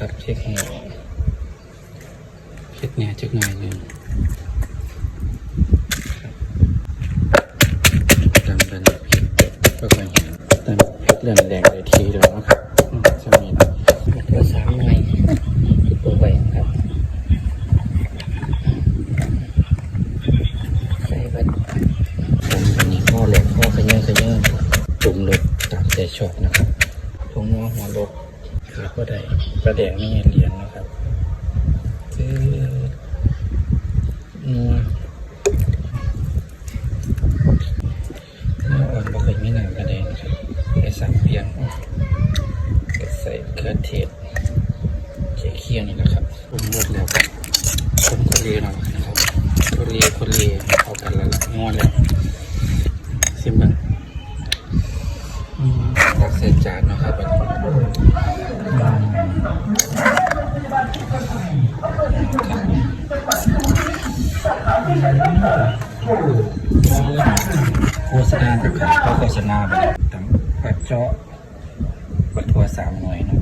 นะครับเช็คให้เช็คเนี่ยเช็คหน่อยหนึ่งตามเป็นก็ค่อยเห็นตามเรื่องแดงเลยทีเดียวนะครับจะมีตัว3 หน่วยตัวไว้ครับใส่บัตรผมวันนี้ข้อแหลกข้อขยื่นจุ่มลดตามใจชอบนะครับถุงหัวลบขาก็ได้ประแดงนี่เหรียญนะครับเนื้ออ่อนบ่เคยมีหนังกระเด็นครับใส่สับเพียงใส่เครื่องเทศเคี่ยวนี่นะครับปรุงรสแล้วคนก็เลียหน่อยนะครับคนเลียเอากันแล้วงอนแล้วซิมบังตักใส่จานนะครับโฆษณาครับโฆษณาแบบตั้งปัดเจาะบัตรทัว3 หน่วยเนาะ